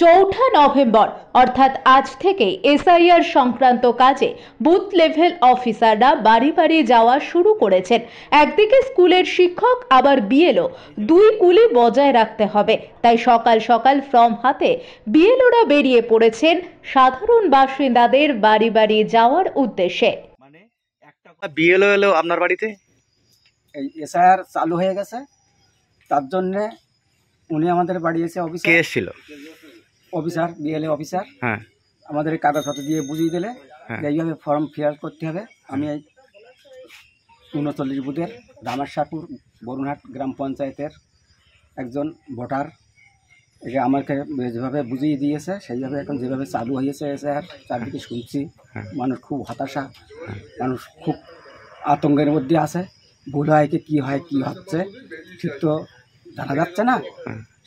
চৌঠা নভেম্বর অর্থাৎ আজ থেকে এসআইআর সংক্রান্ত কাজে বুথ লেভেল অফিসাররা বাড়ি বাড়ি যাওয়া শুরু করেছেন। একদিকে স্কুলের শিক্ষক, আবার বিএলও, দুই কুলি বজায় রাখতে হবে। তাই সকাল সকাল ফর্ম হাতে বিএলওরা বেরিয়ে পড়েছেন সাধারণ বাসিন্দাদের বাড়ি বাড়ি যাওয়ার উদ্দেশ্যে। মানে একটা বিএলও এলো আপনার বাড়িতে, এই এসআইআর চালু হয়ে গেছে, তার জন্যে উনি আমাদের বাড়ি এসে কে এসেছিল? অফিসার, বিএলএ অফিসার, হ্যাঁ, আমাদের কাগজপত্র দিয়ে বুঝিয়ে দিলে এইভাবে ফর্ম ফিল করতে হবে। আমি এই ৩৯ বুথের রামেশ্বরপুর বরুণহাট গ্রাম পঞ্চায়েতের একজন ভোটার, একে আমাকে যেভাবে বুঝিয়ে দিয়েছে সেইভাবে এখন যেভাবে চালু হয়েছে এসআইআর, চারদিকে শুনছি মানুষ খুব হতাশা, মানুষ খুব আতঙ্কের মধ্যে আছে। ভুল হয় কি কী হয় কী হচ্ছে ঠিক তো জানা যাচ্ছে না।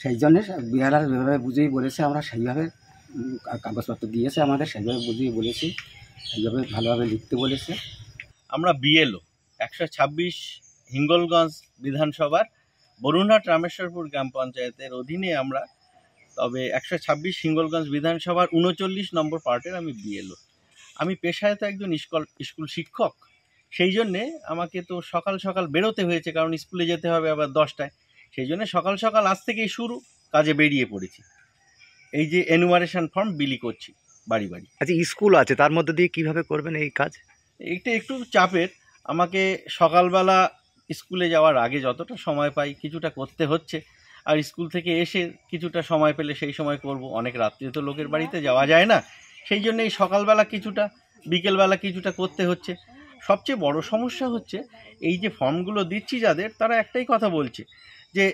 সেই জন্যে বিহার যেভাবে বুঝিয়ে বলেছে আমরা সেইভাবে কাগজপত্র দিয়েছে আমাদের, সেইভাবে বুঝিয়ে বলেছি, সেইভাবে ভালোভাবে লিখতে বলেছে। আমরা বিএলও ১২৬ হিঙ্গলগঞ্জ বিধানসভার বরুণহাট রামেশ্বরপুর গ্রাম পঞ্চায়েতের অধীনে আমরা, তবে ১২৬ হিঙ্গলগঞ্জ বিধানসভার ৩৯ নম্বর পার্টের আমি বিএলও। আমি পেশায় তো একজন স্কুল শিক্ষক, সেই জন্যে আমাকে তো সকাল সকাল বেরোতে হয়েছে, কারণ স্কুলে যেতে হবে আবার 10টায়। সেই জন্য সকাল সকাল আজ থেকেই শুরু, কাজে বেরিয়ে পড়েছি। এই যে এনুমারেশন ফর্ম বিলি করছি বাড়ি বাড়ি। আচ্ছা, স্কুল আছে, তার মধ্যে দিয়ে কিভাবে করবেন এই কাজ? এটা একটু চাপের, আমাকে সকালবেলা স্কুলে যাওয়ার আগে যতটা সময় পাই কিছুটা করতে হচ্ছে, আর স্কুল থেকে এসে কিছুটা সময় পেলে সেই সময় করব। অনেক রাত্রে তো লোকের বাড়িতে যাওয়া যায় না, সেই জন্য এই সকালবেলা কিছুটা, বিকেলবেলা কিছুটা করতে হচ্ছে। সবচেয়ে বড় সমস্যা হচ্ছে এই যে ফর্মগুলো দিচ্ছি যাদের, তারা একটাই কথা বলছে যে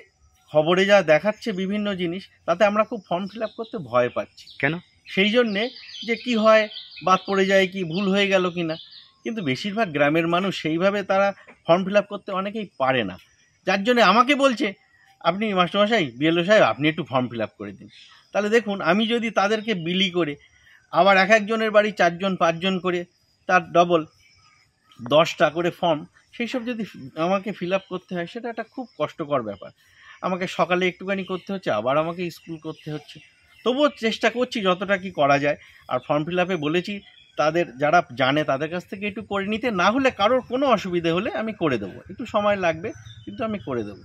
খবরে যা দেখাচ্ছে বিভিন্ন জিনিস, তাতে আমরা খুব ফর্ম ফিল আপ করতে ভয় পাচ্ছি। কেন? সেই জন্যে যে কি হয়, বাদ পড়ে যায় কি, ভুল হয়ে গেল কি না। কিন্তু বেশিরভাগ গ্রামের মানুষ সেইভাবে তারা ফর্ম ফিল আপ করতে অনেকেই পারে না, যার জন্যে আমাকে বলছে আপনি মাস্টারমশাই, বিএলও সাহেব, আপনি একটু ফর্ম ফিল আপ করে দিন। তাহলে দেখুন, আমি যদি তাদেরকে বিলি করে আবার এক একজনের বাড়ি 4জন 5জন করে, তার ডবল 10টা করে ফর্ম, সেই সব যদি আমাকে ফিল আপ করতে হয়, সেটা একটা খুব কষ্টকর ব্যাপার। আমাকে সকালে একটুখানি করতে হচ্ছে, আবার আমাকে স্কুল করতে হচ্ছে। তবুও চেষ্টা করছি যতটা কি করা যায়। আর ফর্ম ফিল আপে বলেছি তাদের যারা জানে তাদের কাছ থেকে একটু করে নিতে, না হলে কারোর কোনো অসুবিধে হলে আমি করে দেবো। একটু সময় লাগবে, কিন্তু আমি করে দেবো।